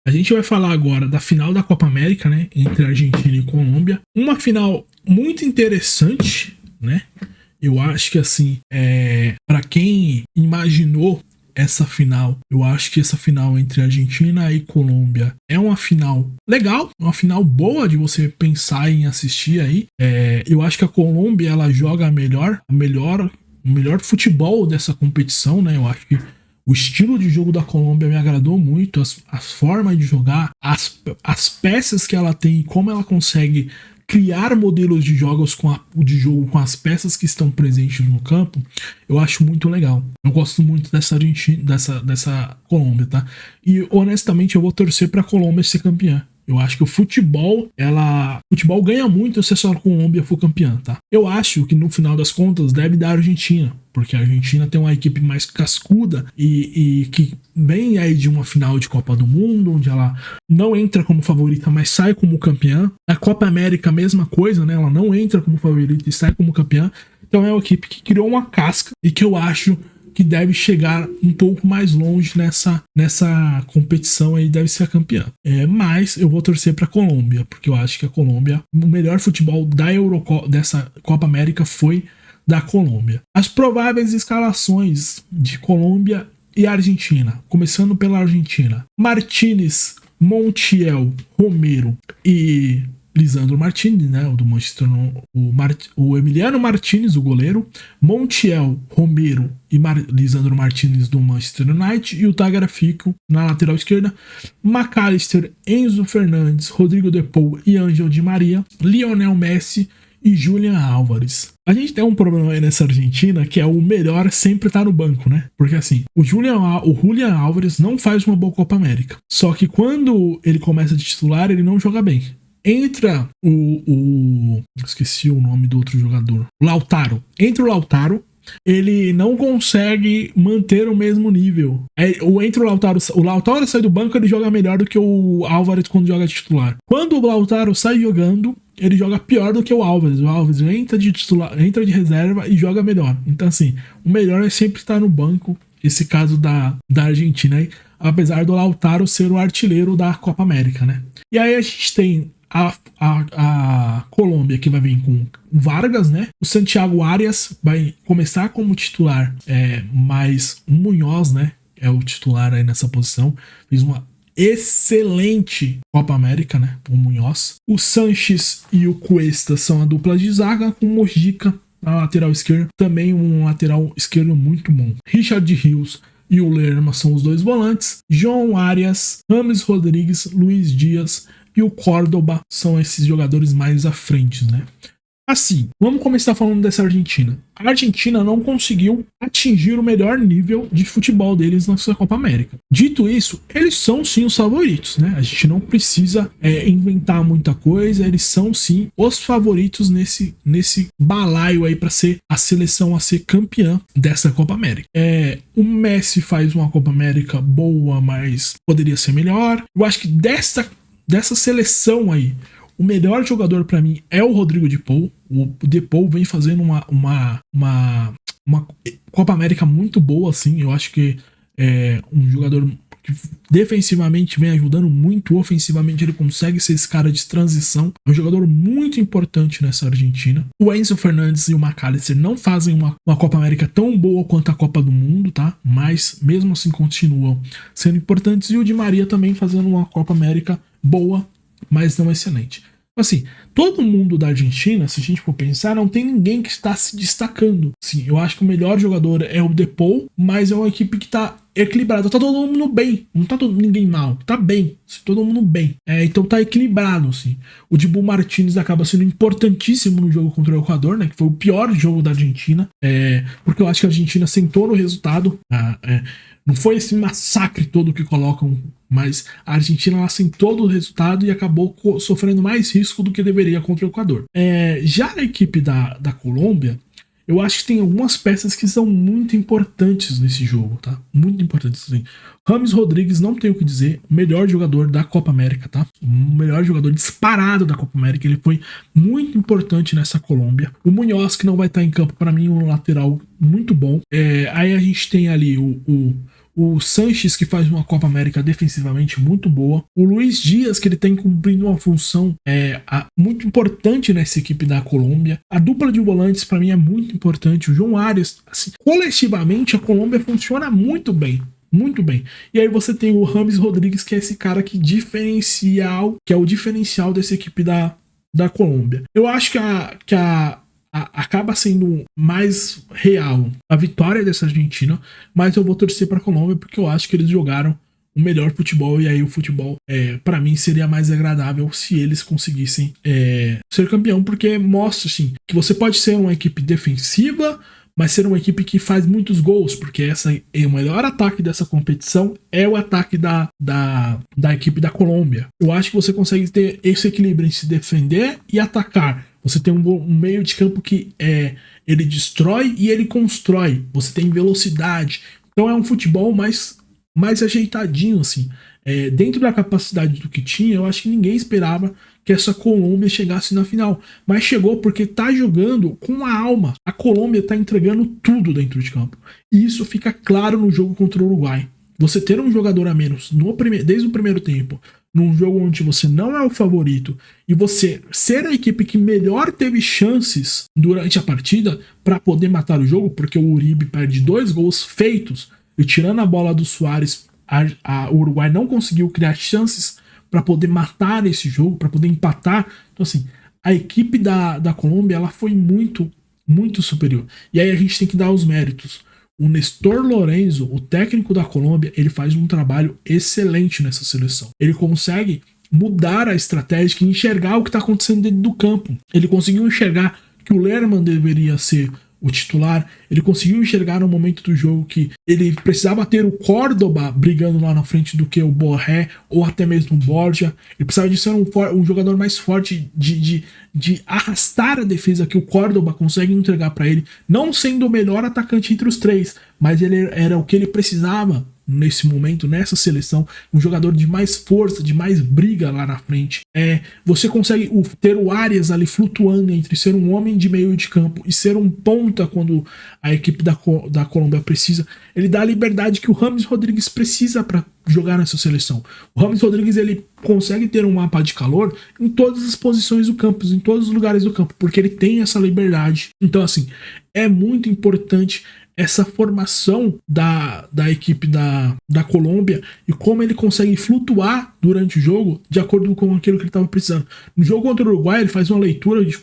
A gente vai falar agora da final da Copa América, né, entre Argentina e Colômbia. Uma final muito interessante, né? Eu acho que assim, para quem imaginou essa final, eu acho que essa final entre Argentina e Colômbia é uma final legal, uma final boa de você pensar em assistir aí. Eu acho que a Colômbia ela joga o melhor futebol dessa competição, né? Eu acho que o estilo de jogo da Colômbia me agradou muito, as formas de jogar, as peças que ela tem e como ela consegue criar modelos de jogos de jogo com as peças que estão presentes no campo, eu acho muito legal. Eu gosto muito dessa Argentina, dessa Colômbia, tá? E honestamente eu vou torcer para a Colômbia ser campeã. Eu acho que o futebol ganha muito se a Colômbia for campeã, tá? Eu acho que no final das contas deve dar a Argentina, porque a Argentina tem uma equipe mais cascuda e que vem aí de uma final de Copa do Mundo, onde ela não entra como favorita, mas sai como campeã. A Copa América, a mesma coisa, né? Ela não entra como favorita e sai como campeã. Então é uma equipe que criou uma casca e que eu acho que deve chegar um pouco mais longe nessa competição aí, deve ser a campeã. Mas eu vou torcer para a Colômbia, porque eu acho que a Colômbia, o melhor futebol dessa Copa América foi da Colômbia. As prováveis escalações de Colômbia e Argentina, começando pela Argentina: Martínez, Montiel, Romero e Lisandro Martinez, né, o do Manchester, o Emiliano Martinez, o goleiro, Montiel, Romero e Lisandro Martinez do Manchester United, e o Tagliafico na lateral esquerda, McAllister, Enzo Fernandes, Rodrigo De Paul e Ángel Di Maria, Lionel Messi e Julian Álvares. A gente tem um problema aí nessa Argentina, que é o melhor sempre tá no banco, né? Porque assim, o Julian Álvares não faz uma boa Copa América. Só que quando ele começa de titular, ele não joga bem. Entra esqueci o nome do outro jogador. Lautaro. Entra o Lautaro, ele não consegue manter o mesmo nível. O Lautaro sai do banco, ele joga melhor do que o Álvares quando joga titular. Quando o Lautaro sai jogando, ele joga pior do que o Álvares. O Álvares entra de titular, entra de reserva e joga melhor. Então assim, o melhor é sempre estar no banco. Esse caso da Argentina aí, apesar do Lautaro ser o artilheiro da Copa América, né? E aí a gente tem a Colômbia, que vai vir com Vargas, né? O Santiago Arias vai começar como titular, mas o Munhoz, né, é o titular aí nessa posição. Fez uma excelente Copa América, né? O Munhoz. O Sanches e o Cuesta são a dupla de zaga, com o Mojica na lateral esquerda, também um lateral esquerdo muito bom. Richard Rios e o Lerma são os dois volantes. João Arias, Rames Rodrigues, Luiz Dias e o Córdoba são esses jogadores mais à frente, né? Assim, vamos começar falando dessa Argentina. A Argentina não conseguiu atingir o melhor nível de futebol deles nessa Copa América. Dito isso, eles são sim os favoritos, né? A gente não precisa inventar muita coisa, eles são sim os favoritos nesse balaio aí para ser a seleção a ser campeã dessa Copa América. O Messi faz uma Copa América boa, mas poderia ser melhor. Eu acho que dessa seleção aí, o melhor jogador para mim é o Rodrigo De Paul. O De Paul vem fazendo uma Copa América muito boa, assim. Eu acho que é um jogador que defensivamente vem ajudando muito, ofensivamente ele consegue ser esse cara de transição. É um jogador muito importante nessa Argentina. O Enzo Fernandes e o McAllister não fazem uma Copa América tão boa quanto a Copa do Mundo, tá? Mas mesmo assim continuam sendo importantes. E o Di Maria também fazendo uma Copa América boa, mas não excelente. Assim, todo mundo da Argentina, se a gente for pensar, não tem ninguém que está se destacando. Sim, eu acho que o melhor jogador é o De Paul, mas é uma equipe que está equilibrada. Tá todo mundo bem, não tá ninguém mal, tá bem, todo mundo bem. Então tá equilibrado, assim. O Dibu Martínez acaba sendo importantíssimo no jogo contra o Equador, né? Que foi o pior jogo da Argentina, porque eu acho que a Argentina sentou no resultado. Não foi esse massacre todo que colocam, mas a Argentina ela sentou no resultado e acabou sofrendo mais risco do que deveria contra o Equador. Já a equipe da Colômbia, eu acho que tem algumas peças que são muito importantes nesse jogo, tá? Muito importantes, assim. Rames Rodrigues, não tenho o que dizer, melhor jogador da Copa América, tá? O melhor jogador disparado da Copa América, ele foi muito importante nessa Colômbia. O Munhoz, que não vai estar em campo, para mim, um lateral muito bom. Aí a gente tem ali o o Sanches, que faz uma Copa América defensivamente muito boa, o Luiz Dias, que ele tem cumprindo uma função muito importante nessa equipe da Colômbia, a dupla de volantes para mim é muito importante, o João Arias, assim, coletivamente a Colômbia funciona muito bem. Muito bem. E aí você tem o James Rodrigues, que é esse cara que é o diferencial dessa equipe da Colômbia. Eu acho que acaba sendo mais real a vitória dessa Argentina, mas eu vou torcer para a Colômbia porque eu acho que eles jogaram o melhor futebol, e aí o futebol, para mim, seria mais agradável se eles conseguissem ser campeão, porque mostra assim, que você pode ser uma equipe defensiva, mas ser uma equipe que faz muitos gols, porque o melhor ataque dessa competição é o ataque da equipe da Colômbia. Eu acho que você consegue ter esse equilíbrio em se defender e atacar. Você tem um meio de campo que ele destrói e ele constrói. Você tem velocidade. Então é um futebol mais ajeitadinho, assim. Dentro da capacidade do que tinha, eu acho que ninguém esperava que essa Colômbia chegasse na final. Mas chegou porque tá jogando com a alma. A Colômbia tá entregando tudo dentro de campo. E isso fica claro no jogo contra o Uruguai. Você ter um jogador a menos desde o primeiro tempo, num jogo onde você não é o favorito, e você ser a equipe que melhor teve chances durante a partida para poder matar o jogo, porque o Uribe perde 2 gols feitos, e tirando a bola do Suárez, o Uruguai não conseguiu criar chances para poder matar esse jogo, para poder empatar. Então, assim, a equipe da Colômbia, ela foi muito, muito superior. E aí a gente tem que dar os méritos. O Nestor Lorenzo, o técnico da Colômbia, ele faz um trabalho excelente nessa seleção. Ele consegue mudar a estratégia e enxergar o que está acontecendo dentro do campo. Ele conseguiu enxergar que o Lerman deveria ser o titular, ele conseguiu enxergar no momento do jogo que ele precisava ter o Córdoba brigando lá na frente do que o Borré ou até mesmo o Borja. Ele precisava de ser um jogador mais forte de arrastar a defesa que o Córdoba consegue entregar para ele, não sendo o melhor atacante entre os 3, mas ele era o que ele precisava nesse momento, nessa seleção, um jogador de mais força, de mais briga lá na frente. Você consegue ter o Arias ali flutuando entre ser um homem de meio de campo e ser um ponta quando a equipe da Colômbia precisa. Ele dá a liberdade que o James Rodrigues precisa para jogar nessa seleção. O James Rodrigues, ele consegue ter um mapa de calor em todas as posições do campo, em todos os lugares do campo, porque ele tem essa liberdade. Então, assim, é muito importante essa formação da equipe da Colômbia e como ele consegue flutuar durante o jogo de acordo com aquilo que ele estava precisando. No jogo contra o Uruguai, ele faz uma leitura de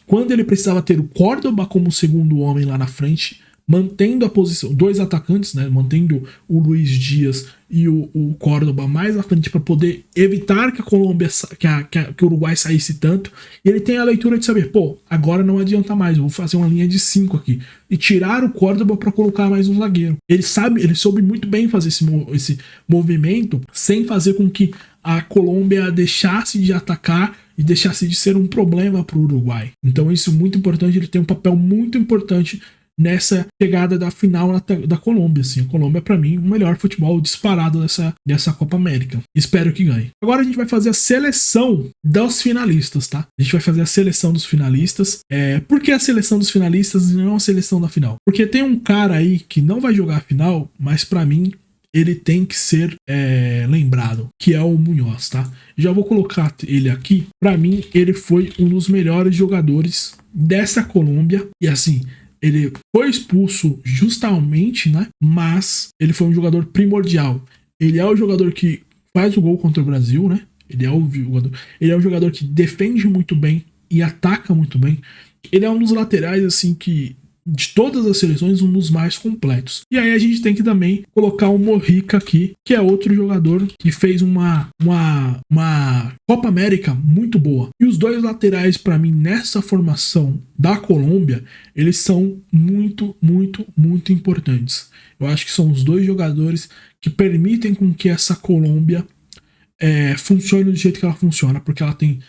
quando ele precisava ter o Córdoba como segundo homem lá na frente, mantendo a posição, 2 atacantes, né, mantendo o Luiz Dias e o Córdoba mais à frente para poder evitar que a Colômbia, que o Uruguai saísse tanto. E ele tem a leitura de saber, agora não adianta mais, eu vou fazer uma linha de 5 aqui e tirar o Córdoba para colocar mais um zagueiro. Ele soube muito bem fazer esse movimento sem fazer com que a Colômbia deixasse de atacar e deixasse de ser um problema para o Uruguai. Então isso é muito importante, ele tem um papel muito importante nessa chegada da final da Colômbia. Assim. A Colômbia, para mim, o melhor futebol disparado dessa Copa América. Espero que ganhe. Agora a gente vai fazer a seleção dos finalistas, tá? A gente vai fazer a seleção dos finalistas. Por que a seleção dos finalistas e não a seleção da final? Porque tem um cara aí que não vai jogar a final, mas para mim ele tem que ser lembrado, que é o Munhoz, tá? Já vou colocar ele aqui. Para mim, ele foi um dos melhores jogadores dessa Colômbia. E assim, ele foi expulso justamente, né? Mas ele foi um jogador primordial. Ele é o jogador que faz o gol contra o Brasil, né? Ele é um jogador que defende muito bem e ataca muito bem. Ele é um dos laterais, assim, que de todas as seleções, um dos mais completos. E aí a gente tem que também colocar o Mojica aqui, que é outro jogador que fez uma Copa América muito boa. E os 2 laterais, para mim, nessa formação da Colômbia, eles são muito, muito, muito importantes. Eu acho que são os 2 jogadores que permitem com que essa Colômbia funcione do jeito que ela funciona, porque ela tem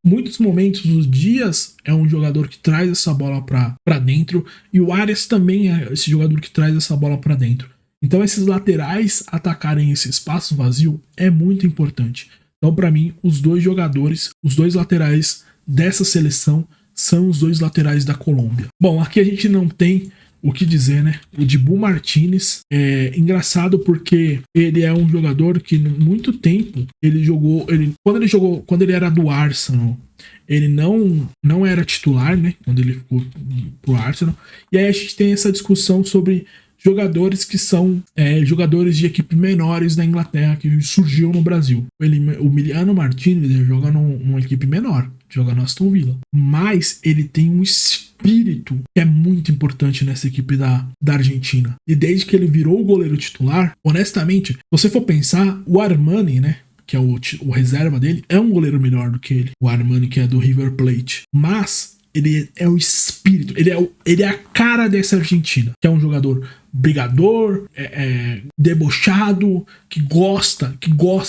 muitos momentos, os Dias é um jogador que traz essa bola para dentro, e o Arias também é esse jogador que traz essa bola para dentro. Então esses laterais atacarem esse espaço vazio é muito importante. Então para mim, os 2 jogadores, os 2 laterais dessa seleção são os 2 laterais da Colômbia. Bom, aqui a gente não tem o que dizer, né? O Dibu Martinez é engraçado porque ele é um jogador que muito tempo ele jogou, quando ele era do Arsenal, ele não era titular, né? Quando ele ficou pro Arsenal. E aí a gente tem essa discussão sobre jogadores que são jogadores de equipe menores da Inglaterra que surgiu no Brasil. O Emiliano Martinez joga numa equipe menor, joga no Aston Villa, mas ele tem um espírito que é muito importante nessa equipe da Argentina. E desde que ele virou o goleiro titular, honestamente, se você for pensar, o Armani, né, que é o reserva dele, é um goleiro melhor do que ele. O Armani, que é do River Plate. Mas ele é o espírito, ele é a cara dessa Argentina, que é um jogador brigador, debochado, que gosta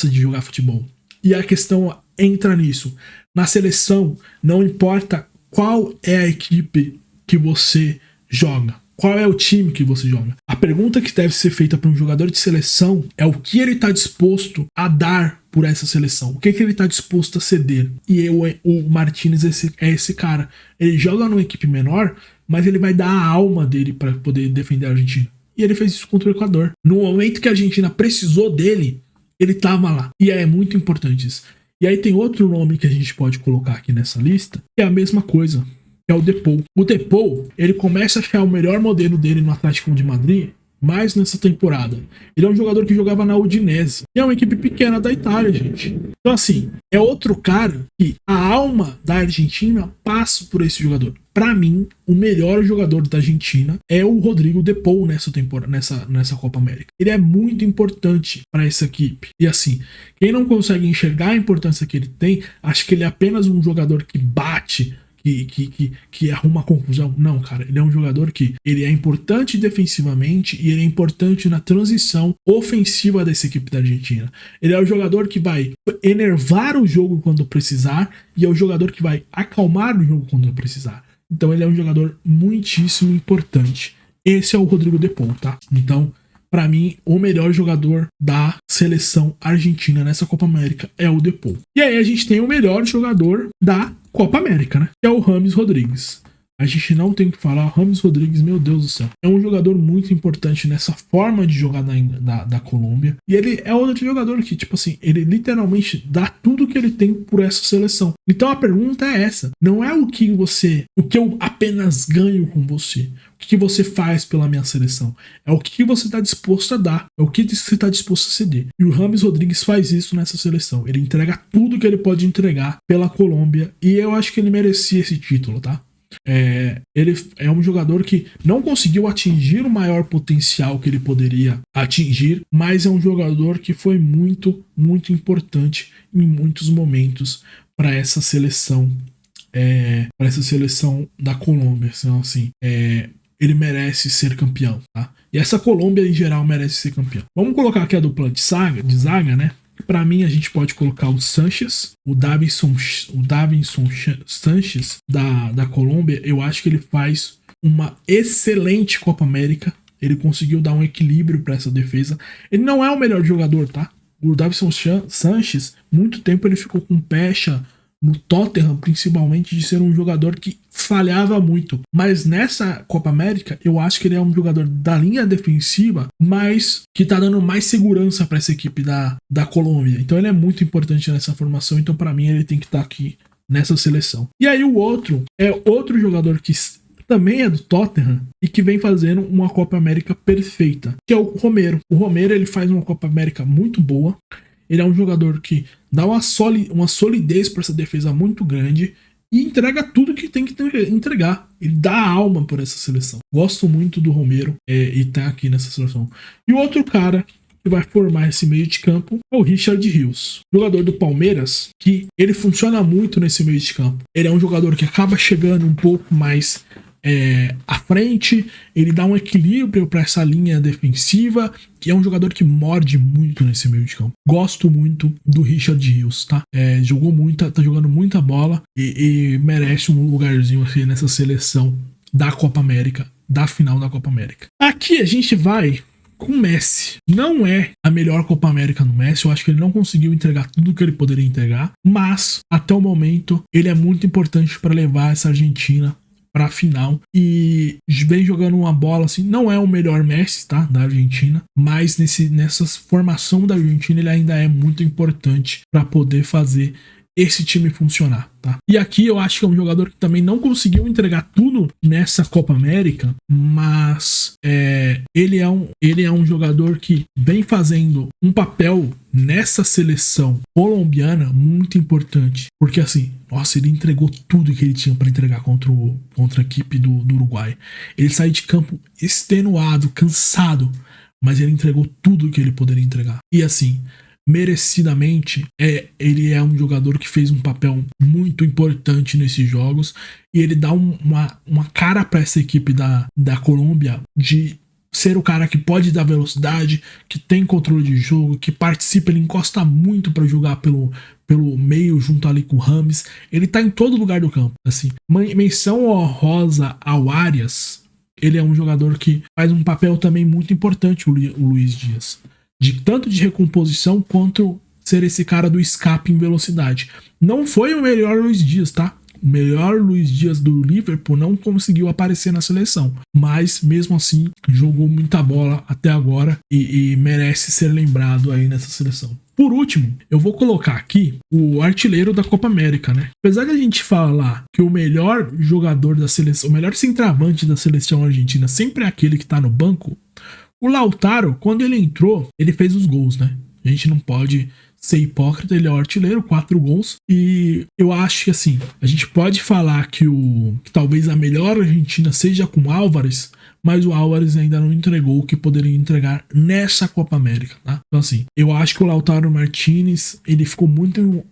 de jogar futebol. E a questão entra nisso. Na seleção, não importa qual é a equipe que você joga, qual é o time que você joga. A pergunta que deve ser feita para um jogador de seleção é o que ele está disposto a dar por essa seleção. O que ele está disposto a ceder. E o Martinez é esse cara. Ele joga numa equipe menor, mas ele vai dar a alma dele para poder defender a Argentina. E ele fez isso contra o Equador. No momento que a Argentina precisou dele, ele estava lá. E é muito importante isso. E aí tem outro nome que a gente pode colocar aqui nessa lista, que é a mesma coisa. É o Depou. O Depou, ele começa a achar o melhor modelo dele no Atlético de Madrid, mais nessa temporada. Ele é um jogador que jogava na Udinese, que é uma equipe pequena da Itália, gente. Então, assim, é outro cara que a alma da Argentina passa por esse jogador. Pra mim, o melhor jogador da Argentina é o Rodrigo Depou nessa temporada, nessa Copa América. Ele é muito importante para essa equipe. E assim, quem não consegue enxergar a importância que ele tem, acha que ele é apenas um jogador que bate, que arruma confusão. Não, cara, ele é um jogador que ele é importante defensivamente e ele é importante na transição ofensiva dessa equipe da Argentina. Ele é o jogador que vai enervar o jogo quando precisar e é o jogador que vai acalmar o jogo quando precisar. Então ele é um jogador muitíssimo importante. Esse é o Rodrigo Depou, tá? Então, pra mim, o melhor jogador da seleção argentina nessa Copa América é o Depou. E aí a gente tem o melhor jogador da Copa América, né? Que é o James Rodrigues. A gente não tem que falar, o James Rodrigues, meu Deus do céu, é um jogador muito importante nessa forma de jogar da Colômbia. E ele é outro jogador que, tipo assim, ele literalmente dá tudo que ele tem por essa seleção. Então a pergunta é essa, não é o que eu apenas ganho com você, o que você faz pela minha seleção, é o que você está disposto a dar, é o que você está disposto a ceder. E o James Rodrigues faz isso nessa seleção, ele entrega tudo que ele pode entregar pela Colômbia e eu acho que ele merecia esse título, tá? Ele é um jogador que não conseguiu atingir o maior potencial que ele poderia atingir, mas é um jogador que foi muito, muito importante em muitos momentos para essa seleção, da Colômbia. Então, assim, ele merece ser campeão, tá? E essa Colômbia em geral merece ser campeão. Vamos colocar aqui a dupla de zaga, né? Para mim, a gente pode colocar o Sanches, o Davinson Sanches da Colômbia. Eu acho que ele faz uma excelente Copa América. Ele conseguiu dar um equilíbrio para essa defesa. Ele não é o melhor jogador, tá? O Davinson Sanches, muito tempo ele ficou com pecha no Tottenham, principalmente, de ser um jogador que falhava muito. Mas nessa Copa América, eu acho que ele é um jogador da linha defensiva, mas que tá dando mais segurança para essa equipe da Colômbia. Então ele é muito importante nessa formação. Então, para mim, ele tem que estar aqui nessa seleção. E aí o outro é outro jogador que também é do Tottenham e que vem fazendo uma Copa América perfeita, que é o Romero. O Romero, ele faz uma Copa América muito boa. Ele é um jogador que dá uma solidez para essa defesa muito grande e entrega tudo que tem que entregar. Ele dá a alma por essa seleção. Gosto muito do Romero e tá aqui nessa seleção. E o outro cara que vai formar esse meio de campo é o Richard Rios, jogador do Palmeiras, que ele funciona muito nesse meio de campo. Ele é um jogador que acaba chegando um pouco mais à frente, ele dá um equilíbrio para essa linha defensiva e é um jogador que morde muito nesse meio de campo. Gosto muito do Richard Rios, tá? Jogou muito, tá jogando muita bola e merece um lugarzinho assim nessa seleção da Copa América, da final da Copa América. Aqui a gente vai com o Messi. Não é a melhor Copa América no Messi, eu acho que ele não conseguiu entregar tudo que ele poderia entregar, mas até o momento ele é muito importante para levar essa Argentina para a final e vem jogando uma bola assim, não é o melhor Messi, tá, da Argentina, mas nessa formação da Argentina ele ainda é muito importante para poder fazer esse time funcionar, tá? E aqui eu acho que é um jogador que também não conseguiu entregar tudo nessa Copa América, mas ele é um jogador que vem fazendo um papel nessa seleção colombiana muito importante, porque assim, nossa, ele entregou tudo que ele tinha para entregar contra a equipe do Uruguai. Ele saiu de campo extenuado, cansado, mas ele entregou tudo que ele poderia entregar. E assim, merecidamente, ele é um jogador que fez um papel muito importante nesses jogos e ele dá uma cara para essa equipe da Colômbia de ser o cara que pode dar velocidade, que tem controle de jogo, que participa, ele encosta muito para jogar pelo meio junto ali com o Rames, ele tá em todo lugar do campo, assim. Menção honrosa ao Arias, ele é um jogador que faz um papel também muito importante, o Luiz Dias, tanto de recomposição quanto ser esse cara do escape em velocidade. Não foi o melhor Luiz Dias, tá? O melhor Luiz Dias do Liverpool não conseguiu aparecer na seleção, mas mesmo assim jogou muita bola até agora e merece ser lembrado aí nessa seleção. Por último, eu vou colocar aqui o artilheiro da Copa América, né? Apesar de a gente falar que o melhor jogador da seleção, o melhor centroavante da seleção argentina sempre é aquele que tá no banco, o Lautaro, quando ele entrou, ele fez os gols, né? A gente não pode ser hipócrita, ele é o artilheiro, 4 gols. E eu acho que assim, a gente pode falar que talvez a melhor Argentina seja com o Álvares, mas o Álvares ainda não entregou o que poderia entregar nessa Copa América, tá? Então assim, eu acho que o Lautaro Martínez, ele ficou muito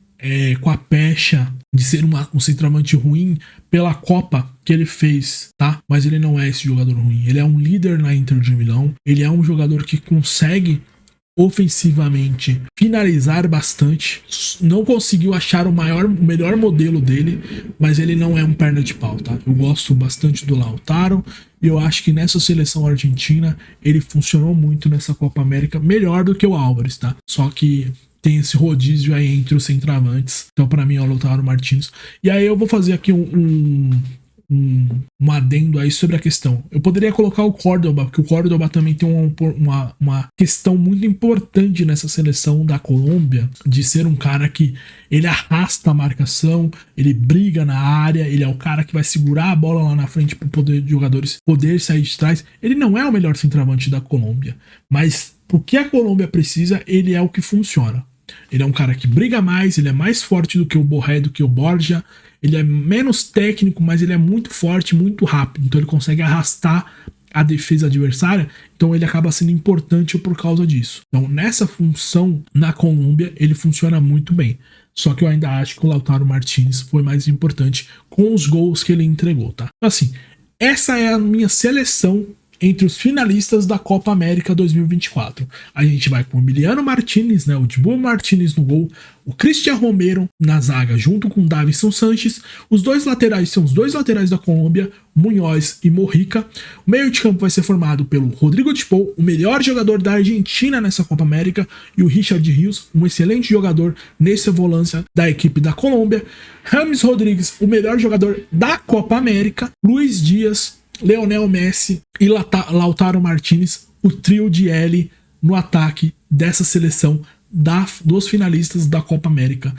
com a pecha de ser um centroavante ruim pela Copa que ele fez, tá? Mas ele não é esse jogador ruim. Ele é um líder na Inter de Milão. Ele é um jogador que consegue ofensivamente finalizar bastante. Não conseguiu achar o melhor modelo dele, mas ele não é um perna de pau, tá? Eu gosto bastante do Lautaro e eu acho que nessa seleção argentina ele funcionou muito nessa Copa América, melhor do que o Álvares, tá? Só que tem esse rodízio aí entre os centroavantes. Então, para mim, é o Lautaro Martínez. E aí eu vou fazer aqui um adendo aí sobre a questão. Eu poderia colocar o Córdoba, porque o Córdoba também tem uma questão muito importante nessa seleção da Colômbia, de ser um cara que ele arrasta a marcação, ele briga na área, ele é o cara que vai segurar a bola lá na frente para os jogadores poder sair de trás. Ele não é o melhor centroavante da Colômbia, mas o que a Colômbia precisa, ele é o que funciona. Ele é um cara que briga mais, ele é mais forte do que o Borré, do que o Borja. Ele é menos técnico, mas ele é muito forte, muito rápido. Então ele consegue arrastar a defesa adversária. Então ele acaba sendo importante por causa disso. Então nessa função, na Colômbia, ele funciona muito bem. Só que eu ainda acho que o Lautaro Martínez foi mais importante com os gols que ele entregou, tá? Então assim, essa é a minha seleção entre os finalistas da Copa América 2024. A gente vai com o Emiliano Martínez, né, o Dibu Martínez no gol, o Cristian Romero na zaga junto com o Davinson Sanches, os dois laterais são os dois laterais da Colômbia, Munhoz e Mojica. O meio de campo vai ser formado pelo Rodrigo de Paul, o melhor jogador da Argentina nessa Copa América, e o Richard Rios, um excelente jogador nessa volância da equipe da Colômbia, James Rodrigues, o melhor jogador da Copa América, Luiz Dias, Lionel Messi e Lautaro Martínez, o trio de L no ataque dessa seleção dos finalistas da Copa América